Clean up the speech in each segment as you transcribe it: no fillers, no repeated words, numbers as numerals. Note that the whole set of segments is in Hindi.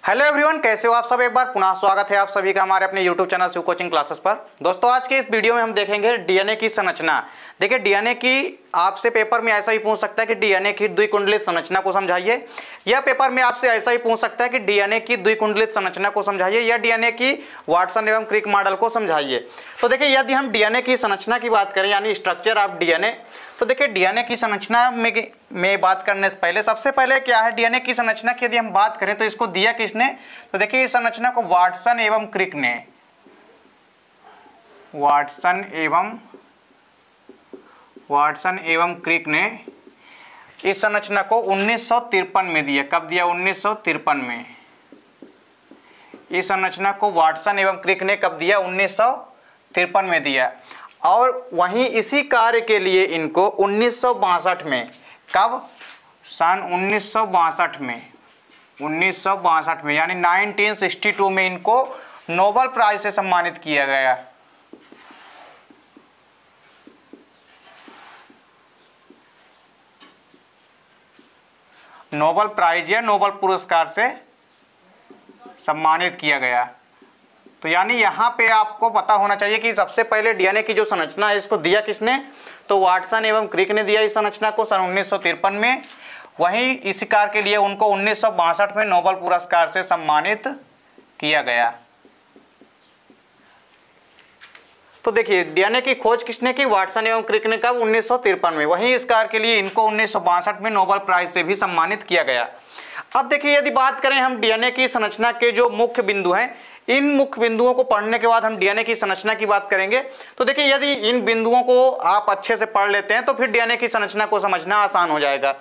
हेलो एवरीवन, कैसे हो आप सब। एक बार पुनः स्वागत है आप सभी का हमारे अपने YouTube channel Shiv coaching classes पर। दोस्तों, आज के इस वीडियो में हम देखेंगे डीएनए की संरचना। देखिए, डीएनए की आपसे पेपर में ऐसा ही पूछ सकता है कि डीएनए की द्विकुंडलित संरचना को समझाइए, या पेपर में आपसे ऐसा ही पूछ सकता है कि डीएनए की द्विकुंडलित संरचना को समझाइए, या डीएनए की वाटसन एवं क्रिक मॉडल को समझाइए। तो देखिए, यदि हम डीएनए की संरचना की बात करें यानी स्ट्रक्चर ऑफ डीएनए, तो देखिए डीएनए की संरचना में बात करने से पहले सबसे पहले क्या है, डीएनए की संरचना की यदि हम बात करें तो इसको दिया किसने, तो देखिए इस संरचना को वाटसन एवं क्रिक ने, वाटसन एवं क्रिक ने इस संरचना को 1953 में दिया। कब दिया? 1953 में। इस संरचना को वाटसन एवं क्रिक ने कब दिया? 1953 में दिया। और वहीं इसी कार्य के लिए इनको 1962 में, कब? सन 1962 में यानी 1962 में इनको नोबेल प्राइज से सम्मानित किया गया। नोबेल प्राइज या नोबेल पुरस्कार से सम्मानित किया गया। तो यानी यहाँ पे आपको पता होना चाहिए कि सबसे पहले डीएनए की जो संरचना है इसको दिया किसने, तो वाटसन एवं क्रिक ने दिया इस संरचना को सन 1953 में। वहीं इस कार्य के लिए उनको 1962 में नोबेल पुरस्कार से सम्मानित किया गया। तो देखिए, डीएनए की खोज किसने की? वाटसन एवं क्रिक ने। कब? 1953 में। वहीं इस कार्य के लिए इनको 1962 में नोबेल प्राइज से भी सम्मानित किया गया। अब देखिए, यदि बात करें हम डीएनए की संरचना के जो मुख्य बिंदु हैं, इन मुख्य बिंदुओं को पढ़ने के बाद हम डीएनए की संरचना की बात करेंगे। तो देखिए, यदि इन बिंदुओं को आप अच्छे से पढ़ लेते हैं तो फिर डीएनए की संरचना को समझना आसान हो जाएगा।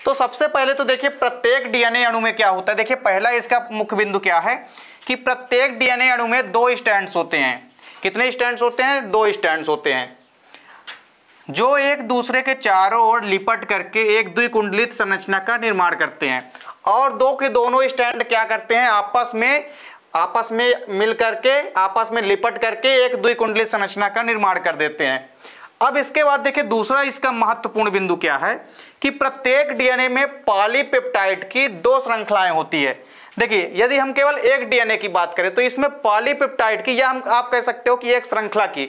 तो सबसे पहले तो देखिए, प्रत्येक डीएनए अणु में क्या होता है। देखिए, पहला इसका मुख्य बिंदु क्या है कि प्रत्येक डीएनए अणु में 2 स्ट्रैंड्स होते हैं। कितने स्ट्रैंड्स होते हैं? 2 स्ट्रैंड्स होते हैं, जो एक दूसरे के चारों ओर लिपट करके एक द्विकुंडलित संरचना का निर्माण करते हैं। और दो के दोनों स्ट्रैंड क्या करते हैं? आपस में मिल करके, आपस में लिपट करके एक द्विकुंडलित संरचना का निर्माण कर देते हैं। अब इसके बाद देखिए, दूसरा इसका महत्वपूर्ण बिंदु क्या है कि प्रत्येक डीएनए में पॉलीपेप्टाइड की 2 श्रृंखलाएं होती है। देखिए, यदि हम केवल एक डीएनए की बात करें तो इसमें पॉलीपेप्टाइड की, या आप कह सकते हो कि एक श्रृंखला की।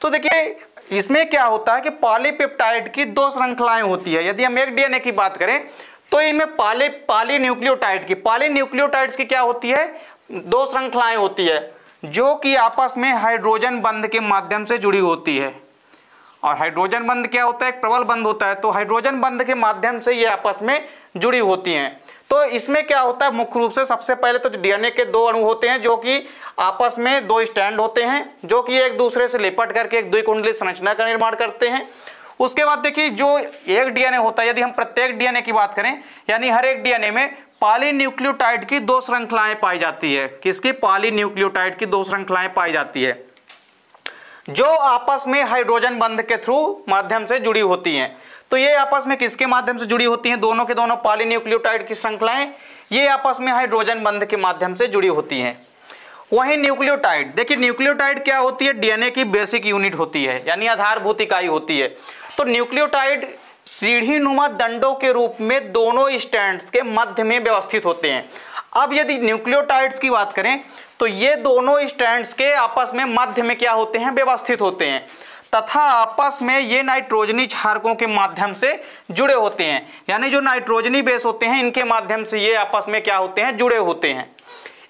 तो देखिए, इसमें क्या होता है कि पॉलीपेप्टाइड की 2 श्रृंखलाएं होती है। यदि हम एक डीएनए की बात करें तो इनमें पॉलीन्यूक्लियोटाइड्स की क्या होती है? 2 श्रृंखलाएं होती है, जो कि आपस में हाइड्रोजन बंध के माध्यम से जुड़ी होती है। और हाइड्रोजन बंध क्या होता है? एक प्रबल बंध होता है। तो हाइड्रोजन बंध के माध्यम से ये आपस में जुड़ी होती हैं। तो इसमें क्या होता है मुख्य रूप से, सबसे पहले तो डीएनए के 2 अणु होते हैं जो कि आपस में 2 स्ट्रैंड होते हैं, जो कि एक दूसरे से लिपट करके एक द्विकुंडलित संरचना का निर्माण करते हैं। उसके बाद देखिए, जो एक डीएनए होता है, यदि हम प्रत्येक डीएनए की बात करें यानी हर एक डीएनए में पॉलीन्यूक्लियोटाइड की 2 श्रृंखलाएं पाई जाती है। किसकी? पॉलीन्यूक्लियोटाइड की 2 श्रृंखलाएं पाई जाती है, जो आपस में हाइड्रोजन बंध के थ्रू माध्यम से जुड़ी होती हैं। तो ये आपस में किसके माध्यम से जुड़ी होती हैं? दोनों के दोनों पॉलीन्यूक्लियोटाइड की श्रृंखलाएं ये आपस में हाइड्रोजन बंध के माध्यम से जुड़ी होती हैं। वहीं न्यूक्लियोटाइड, देखिए न्यूक्लियोटाइड क्या होती है? डीएनए की बेसिक यूनिट होती है, यानी आधारभूत इकाई होती है। तो न्यूक्लियोटाइड सीढ़ीनुमा दंडों के रूप में दोनों स्ट्रैंड्स के मध्य में व्यवस्थित होते हैं। अब यदि न्यूक्लियोटाइड्स की बात करें तो ये दोनों स्ट्रैंड्स के आपस में मध्य में क्या होते हैं? व्यवस्थित होते हैं, तथा आपस में ये नाइट्रोजनी क्षारकों के माध्यम से जुड़े होते हैं। यानी जो नाइट्रोजनी बेस होते हैं इनके माध्यम से ये आपस में क्या होते हैं? जुड़े होते हैं।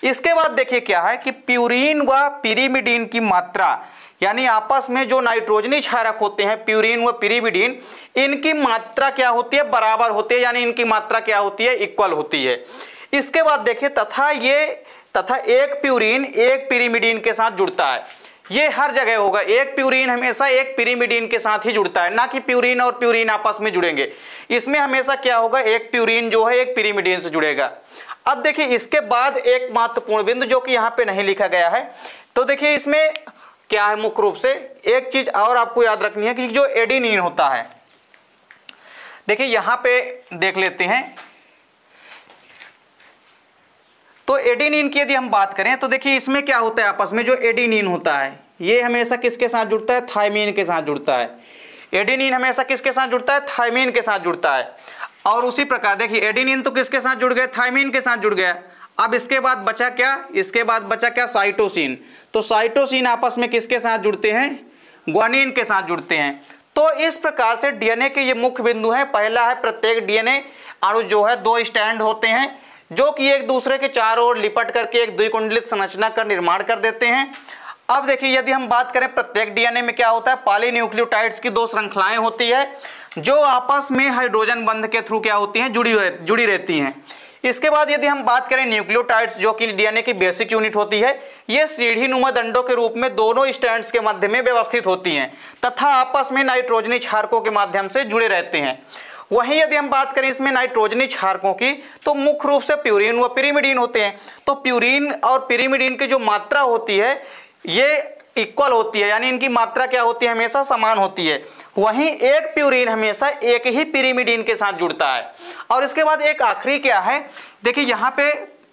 इसके बाद देखिए क्या है कि प्यूरीन व पिरीमिडीन की मात्रा, यानी आपस में जो नाइट्रोजनी क्षारक होते हैं प्यूरीन व पिरीमिडीन, इनकी मात्रा क्या होती है? बराबर होती है, यानी इनकी मात्रा क्या होती है? इक्वल होती है। इसके बाद देखिए, तथा एक प्यूरीन एक पिरीमिडीन के साथ जुड़ता है। ये हर जगह होगा, एक प्यूरीन हमेशा एक पिरीमिडीन के साथ ही जुड़ता है, ना कि प्यूरीन और प्यूरीन आपस में जुड़ेंगे। इसमें हमेशा क्या होगा? एक प्यूरीन जो है एक पिरीमिडीन से जुड़ेगा। अब देखिए, इसके बाद एक महत्वपूर्ण बिंदु जो कि यहाँ पे नहीं लिखा गया है, तो देखिए इसमें क्या है मुख्य रूप से एक चीज और आपको याद रखनी है कि जो एडेनिन होता है, देखिए यहां पे देख लेते हैं। तो एडेनिन की यदि हम बात करें तो देखिए इसमें क्या होता है, आपस में जो एडेनिन होता है ये हमेशा किसके साथ जुड़ता है? थायमीन के साथ जुड़ता है। एडेनिन हमेशा किसके साथ जुड़ता है? थायमीन के साथ जुड़ता है। और उसी प्रकार देखिए एडेनिन तो किसके साथ जुड़ गया? थायमीन के साथ जुड़ गया। अब इसके बाद बचा क्या, इसके बाद बचा क्या, साइटोसिन। तो साइटोसिन आपस में किसके साथ जुड़ते हैं, ग्वानिन के साथ जुड़ते हैं। तो इस प्रकार से डीएनए के ये मुख्य बिंदु हैं। पहला है प्रत्येक डीएनए अणु जो है 2 स्टैंड होते हैं जो कि एक दूसरे के चारों ओर लिपट करके एक द्विकुंडलित संरचना का निर्माण कर देते हैं। अब देखिए यदि हम बात करें प्रत्येक डीएनए में क्या होता है, पॉलीन्यूक्लियोटाइड्स की 2 श्रृंखलाएं होती है जो आपस में हाइड्रोजन बंध के थ्रू क्या होती हैं, जुड़ी रहती हैं। इसके बाद यदि हम बात करें न्यूक्लियोटाइड्स जो कि डीएनए की बेसिक यूनिट होती है, ये सीढ़ीनुमा दंडों के रूप में दोनों स्ट्रैंड्स के मध्य में व्यवस्थित होती हैं तथा आपस में नाइट्रोजनी क्षारकों के माध्यम से जुड़े रहते हैं। वहीं यदि हम बात करें इसमें नाइट्रोजनी क्षारकों की तो मुख्य रूप से प्यूरिन व पिरिमिडीन होते हैं। तो प्यूरिन और पिरिमिडीन की जो मात्रा होती है ये इक्वल होती है, यानी इनकी मात्रा क्या होती है, हमेशा समान होती है। वहीं एक प्यूरिन हमेशा एक ही पिरिमिडीन के साथ जुड़ता है। और इसके बाद एक आखिरी क्या है, देखिए यहाँ पे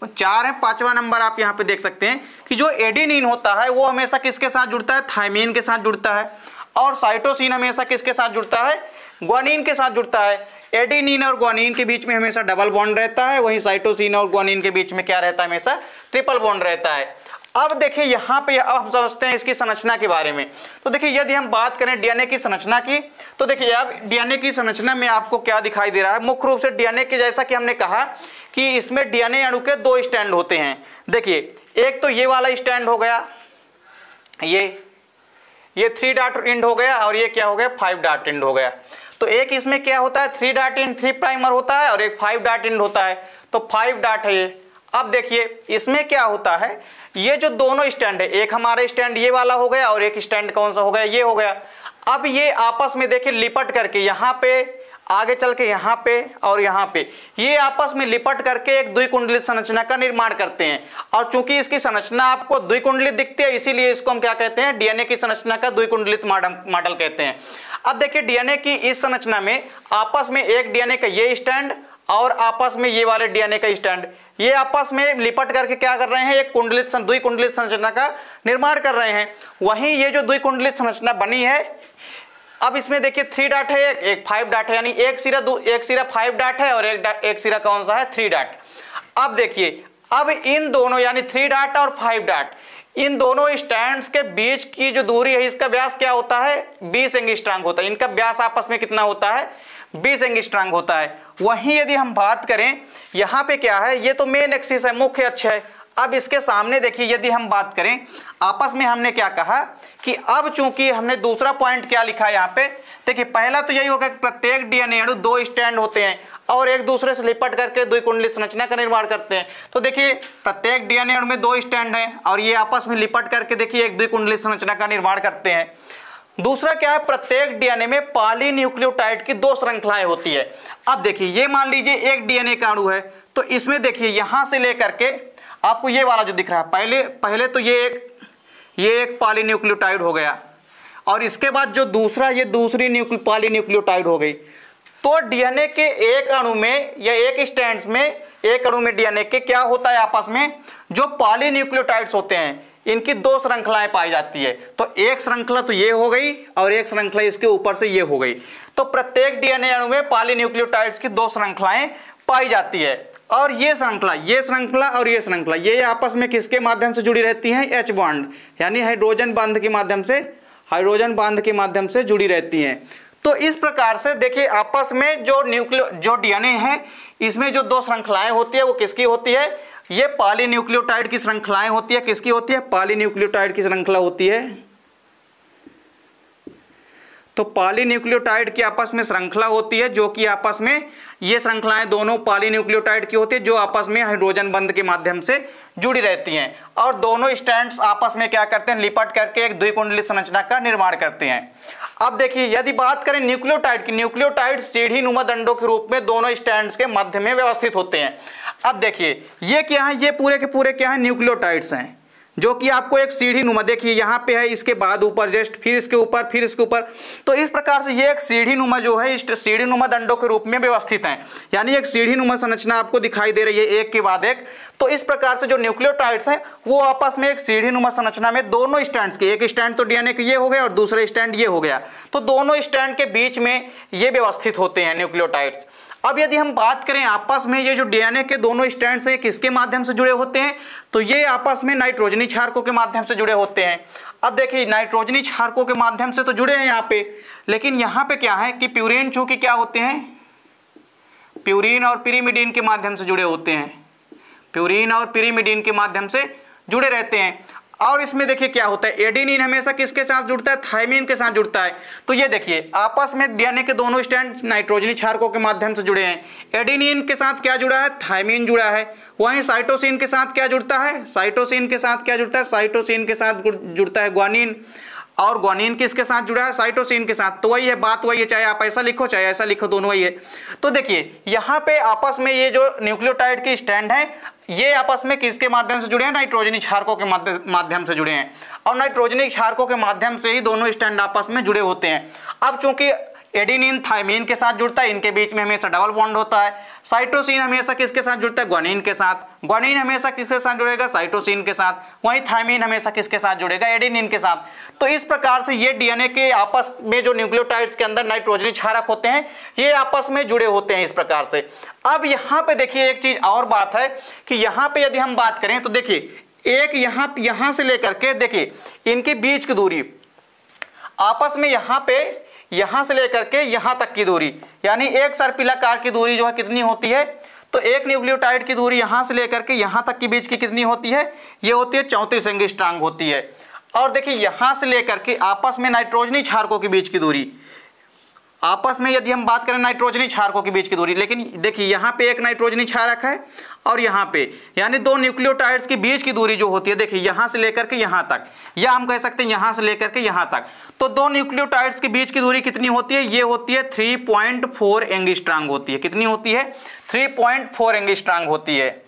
4 है, 5वां नंबर आप यहाँ पे देख सकते हैं कि जो एडेनिन होता है वो हमेशा किसके साथ जुड़ता है, थायमीन के साथ जुड़ता है। और साइटोसिन हमेशा किसके साथ जुड़ता है, ग्वानिन के साथ जुड़ता है। एडेनिन और ग्वानिन के बीच में हमेशा डबल बॉन्ड रहता है, वहीं साइटोसिन और ग्वानिन के बीच में क्या रहता है, हमेशा ट्रिपल बॉन्ड रहता है। अब देखिए यहाँ पे अब हम समझते हैं इसकी संरचना के बारे में। तो देखिए यदि हम बात करें डीएनए की संरचना की तो देखिए अब डीएनए की संरचना में आपको क्या दिखाई दे रहा है, मुख्य रूप से डीएनए के जैसा कि हमने कहा कि इसमें डीएनए अणु के 2 स्टैंड होते हैं। देखिए एक तो ये वाला स्टैंड हो गया, ये 3 डॉट एंड हो गया और ये क्या हो गया, 5 डॉट एंड हो गया। तो एक इसमें क्या होता है 3 डॉट एंड 3 प्राइमर होता है और एक 5 डॉट एंड होता है, तो 5 डॉट है ये। अब देखिए इसमें क्या होता है, ये जो दोनों स्टैंड है, एक हमारा स्टैंड ये वाला हो गया और एक स्टैंड कौन सा हो गया, ये हो गया। अब ये आपस में देखिए लिपट करके यहाँ पे आगे चल के यहाँ पे और यहाँ पे ये आपस में लिपट करके एक द्विकुंडलित संरचना का निर्माण करते हैं। और चूंकि इसकी संरचना आपको द्विकुंडलित दिखती है इसीलिए इसको हम क्या कहते हैं, डीएनए की संरचना का द्विकुंडलित मॉडल कहते हैं। अब देखिए डीएनए की इस संरचना में आपस में एक डीएनए का ये स्टैंड और आपस में ये वाले डीएनए का स्टैंड, ये आपस में लिपट करके क्या कर रहे हैं, एक द्विकुंडलित संरचना का निर्माण कर रहे हैं। वहीं ये जो द्विकुंडलित संरचना बनी है, अब इसमें देखिए 3 डॉट है, एक 5 डॉट है, यानी एक सिरा 5 डॉट है और एक सिरा कौन सा है, 3 डॉट। अब देखिए अब इन दोनों यानी 3 डॉट और 5 डॉट इन दोनों स्टैंड्स के बीच की जो दूरी है इसका व्यास क्या होता है, 20 एंगस्ट्रॉम होता है। इनका व्यास आपस में कितना होता है, 20 एंगस्ट्रॉम होता है। वहीं यदि हम बात करें यहाँ पे क्या है, ये तो मेन एक्सिस है, मुख्य अक्ष है। अब इसके सामने देखिए यदि हम बात करें आपस में हमने क्या कहा कि अब चूंकि हमने दूसरा पॉइंट क्या लिखा है यहाँ पे, देखिए पहला तो यही होगा कि प्रत्येक डीएनए अणु 2 स्टैंड होते हैं और एक दूसरे से लिपट करके द्विकुंडलित संरचना का निर्माण करते हैं। तो देखिए प्रत्येक डीएनए अणु में 2 स्टैंड हैं और ये आपस में लिपट करके देखिए एक द्विकुंडलित संरचना का निर्माण करते हैं। दूसरा क्या है, प्रत्येक डीएनए में पॉलीन्यूक्लियोटाइड की 2 श्रृंखलाएं होती है। अब देखिए ये मान लीजिए एक डीएनए का अणु है तो इसमें देखिए यहां से लेकर के आपको ये वाला जो दिख रहा है, पहले तो ये एक पॉलीन्यूक्लियोटाइड हो गया और इसके बाद जो दूसरा ये दूसरी पॉलीन्यूक्लियोटाइड हो गई। तो डीएनए के एक अणु में या एक स्ट्रैंड्स में एक अणु में डीएनए के क्या होता है, आपस में जो पॉलीन्यूक्लियोटाइड्स होते हैं इनकी 2 श्रृंखलाएं पाई जाती है। तो एक श्रृंखला तो ये हो गई और एक श्रृंखला इसके ऊपर से ये हो गई। तो प्रत्येक डीएनए अणु में पॉलीन्यूक्लियोटाइड्स की 2 श्रृंखलाएं पाई जाती है। और ये श्रृंखला और ये श्रृंखला ये आपस में किसके माध्यम से जुड़ी रहती हैं, H बॉन्ड यानी हाइड्रोजन बांध के माध्यम से जुड़ी रहती हैं। तो इस प्रकार से देखिए आपस में जो डीएनए है इसमें जो 2 श्रृंखलाएं होती है वो किसकी होती है, ये पॉलीन्यूक्लियोटाइड की श्रृंखलाएं होती है। किसकी होती है, पॉलीन्यूक्लियोटाइड की श्रृंखला होती है। तो पॉलीन्यूक्लियोटाइड की आपस में श्रृंखला होती है जो कि आपस में ये श्रृंखलाएं दोनों पॉलीन्यूक्लियोटाइड की होती है जो आपस में हाइड्रोजन बंध के माध्यम से जुड़ी रहती हैं और दोनों स्ट्रैंड्स आपस में क्या करते हैं, लिपट करके एक द्विकुंडलित संरचना का निर्माण करते हैं। अब देखिए यदि बात करें न्यूक्लियोटाइड की, न्यूक्लियोटाइड सीढ़ीनुमा दंडों के रूप में दोनों स्ट्रैंड्स के मध्य में व्यवस्थित होते हैं। अब देखिए ये क्या है, ये पूरे के पूरे क्या है, न्यूक्लियोटाइड्स हैं जो कि आपको एक सीढ़ीनुमा, देखिए यहाँ पे है, इसके बाद ऊपर जस्ट फिर इसके ऊपर फिर इसके ऊपर। तो इस प्रकार से ये एक सीढ़ीनुमा जो है सीढ़ीनुमा दंडों के रूप में व्यवस्थित है, यानी एक सीढ़ीनुमा संरचना आपको दिखाई दे रही है एक के बाद एक। तो इस प्रकार से जो न्यूक्लियोटाइड्स हैं वो आपस में एक सीढ़ीनुमा संरचना में दोनों स्टैंड्स के, एक स्टैंड तो डीएनए के ये हो गया और दूसरे स्टैंड ये हो गया, तो दोनों स्टैंड के बीच में ये व्यवस्थित होते हैं न्यूक्लियोटाइड्स। अब यदि हम बात करें आपस में ये जो डीएनए के दोनों स्ट्रैंड्स हैं किसके माध्यम से जुड़े होते हैं, तो ये आपस में नाइट्रोजनी क्षारकों के माध्यम से जुड़े होते हैं। अब देखिए नाइट्रोजनी क्षारकों के माध्यम से तो जुड़े हैं यहाँ पे, लेकिन यहाँ पे क्या है कि प्यूरिन चूंकि क्या होते हैं, प्यूरिन और पिरिमिडीन के माध्यम से जुड़े होते हैं, प्यूरिन और पिरिमिडीन के माध्यम से जुड़े रहते हैं। और इसमें देखिए क्या होता है, एडेनिन हमेशा किसके साथ जुड़ता है, थायमिन के साथ जुड़ता है। तो ये देखिए आपस में डीएनए के दोनों स्ट्रैंड नाइट्रोजनी क्षारकों के माध्यम से जुड़े हैं। एडेनिन के साथ क्या जुड़ा है, थायमिन जुड़ा है। वहीं साइटोसिन के साथ क्या जुड़ता है, साइटोसिन के साथ क्या जुड़ता है, साइटोसिन के साथ जुड़ता है ग्वानिन। और ग्वानिन किसके साथ जुड़ा है, साइटोसिन के साथ। तो वही है, बात वही है, चाहे आप ऐसा लिखो चाहे ऐसा लिखो, दोनों वही है। तो देखिए यहाँ पे आपस में ये जो न्यूक्लियोटाइड की स्ट्रैंड है ये आपस में किसके माध्यम से जुड़े हैं, नाइट्रोजनी क्षारकों के माध्यम से जुड़े हैं। और नाइट्रोजनी क्षारकों के माध्यम से ही दोनों स्ट्रैंड आपस में जुड़े होते हैं। अब चूंकि एडेनिन थायमिन के साथ जुड़ता है, इनके बीच में हमेशा डबल बॉन्ड होता है। साइटोसिन हमेशा किसके साथ जुड़ता है, ग्वानिन के साथ। ग्वानिन हमेशा किसके साथ जुड़ेगा, साइटोसिन के साथ। वहीं थायमिन हमेशा किसके साथ जुड़ेगा, एडेनिन के साथ। तो इस प्रकार से ये डीएनए के आपस में जो न्यूक्लियोटाइड्स के अंदर नाइट्रोजनी क्षारक होते हैं ये आपस में जुड़े होते हैं इस प्रकार से। अब यहाँ पे देखिए एक चीज और बात है कि यहाँ पे यदि हम बात करें तो देखिए एक यहाँ से लेकर के देखिए इनके बीच की दूरी आपस में यहां से लेकर के यहां तक की दूरी, यानी एक सर्पिलाकार की दूरी जो है कितनी होती है, तो एक न्यूक्लियोटाइड की दूरी यहां से लेकर के यहां तक के बीच की कितनी होती है, ये होती है 34 एंगस्ट्रॉम होती है। और देखिए यहां से लेकर के आपस में नाइट्रोजनी क्षारकों के बीच की दूरी, आपस में यदि हम बात करें नाइट्रोजनी क्षारकों के बीच की दूरी, लेकिन देखिए यहाँ पे एक नाइट्रोजनी क्षारक है और यहाँ पे, यानी दो न्यूक्लियोटाइड्स के बीच की दूरी जो होती है देखिए यहाँ से लेकर के यहाँ तक, या हम कह सकते हैं यहाँ से लेकर के यहाँ तक। तो दो न्यूक्लियोटाइड्स के बीच की दूरी कितनी होती है, ये होती है 3.4 एंगस्ट्रॉम होती है। कितनी होती है, 3.4 एंगस्ट्रॉम होती है।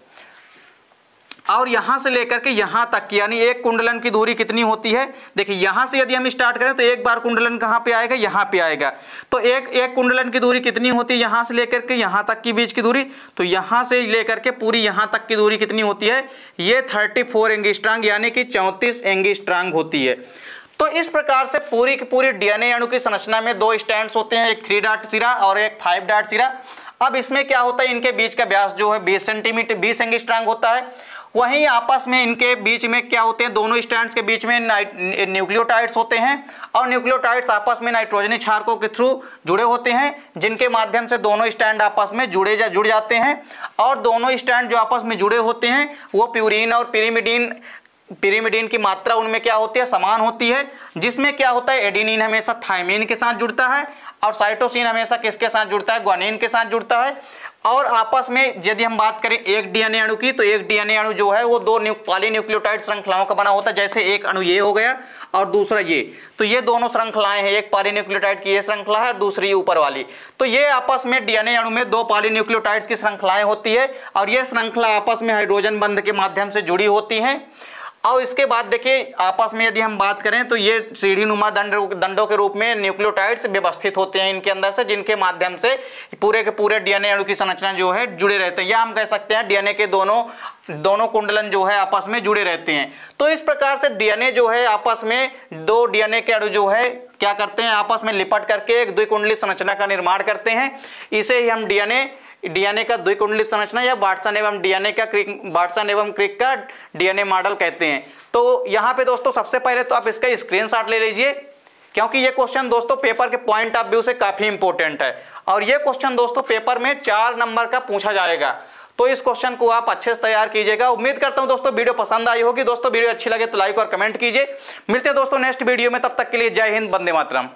और यहां से लेकर के यहां तक की, यानी एक कुंडलन की दूरी कितनी होती है, देखिए यहां से यदि हम स्टार्ट करें तो एक बार कुंडलन कहां पे आएगा, यहां पे आएगा। तो एक कुंडलन की दूरी कितनी होती है, यहां से लेकर के यहां तक की बीच की दूरी, तो यहां से लेकर के पूरी यहां तक की दूरी कितनी होती है, ये 34 एंगस्ट्रॉम यानी कि 34 एंगस्ट्रॉम होती है। तो इस प्रकार से पूरी की पूरी डीएनए अणु की संरचना में दो स्ट्रैंड्स होते हैं, एक 3 डॉट सिरा और एक 5 डॉट सिरा। अब इसमें क्या होता है, इनके बीच का व्यास जो है 20 सेंटीमीटर 20 एंगस्ट्रॉम होता है। वहीं आपस में इनके बीच में क्या होते हैं, दोनों स्ट्रैंड्स के बीच में न्यूक्लियोटाइड्स होते हैं और न्यूक्लियोटाइड्स आपस में नाइट्रोजनी क्षारकों के थ्रू जुड़े होते हैं, जिनके माध्यम से दोनों स्ट्रैंड आपस में जुड़ जाते हैं। और दोनों स्ट्रैंड जो आपस में जुड़े होते हैं वो प्यूरिन और पिरिमिडीन की मात्रा उनमें क्या होती है, समान होती है। जिसमें क्या होता है, एडेनिन हमेशा थायमिन के साथ जुड़ता है और साइटोसिन हमेशा किसके साथ जुड़ता है, ग्वानिन के साथ जुड़ता है। और आपस में यदि हम बात करें एक डीएनए अणु की, तो एक डीएनए अणु जो है वो दो पॉलीन्यूक्लियोटाइड श्रृंखलाओं का बना होता है। जैसे एक अणु ये हो गया और दूसरा ये, तो ये दोनों श्रृंखलाएं हैं, एक पॉलीन्यूक्लियोटाइड की ये श्रृंखला है और दूसरी ऊपर वाली। तो ये आपस में डीएनए अणु में दो पॉलीन्यूक्लियोटाइड्स की श्रृंखलाएं होती है और ये श्रृंखला आपस में हाइड्रोजन बंध के माध्यम से जुड़ी होती हैं। और इसके बाद देखिए आपस में यदि हम बात करें तो ये सीढ़ीनुमा दंडों के रूप में न्यूक्लियोटाइड्स व्यवस्थित होते हैं इनके अंदर से, जिनके माध्यम से पूरे के पूरे डीएनए अणु की संरचना जो है जुड़े रहते हैं, या हम कह सकते हैं डीएनए के दोनों कुंडलन जो है आपस में जुड़े रहते हैं। तो इस प्रकार से डीएनए जो है आपस में दो डीएनए के अणु जो है क्या करते हैं, आपस में लिपट करके एक द्विकुंडलित संरचना का निर्माण करते हैं। इसे ही हम डीएनए का द्विकुंडलित संरचना या वाटसन एवं क्रिक का डीएनए मॉडल कहते हैं। तो यहाँ पे दोस्तों सबसे पहले तो आप इसका स्क्रीनशॉट ले लीजिए, क्योंकि ये क्वेश्चन दोस्तों पेपर के पॉइंट ऑफ व्यू से काफी इंपॉर्टेंट है और ये क्वेश्चन दोस्तों पेपर में 4 नंबर का पूछा जाएगा। तो इस क्वेश्चन को आप अच्छे से तैयार कीजिएगा। उम्मीद करता हूं दोस्तों वीडियो पसंद आई होगी। दोस्तों वीडियो अच्छी लगे तो लाइक और कमेंट कीजिए। मिलते हैं दोस्तों नेक्स्ट वीडियो में, तब तक के लिए जय हिंद, वंदे मातरम।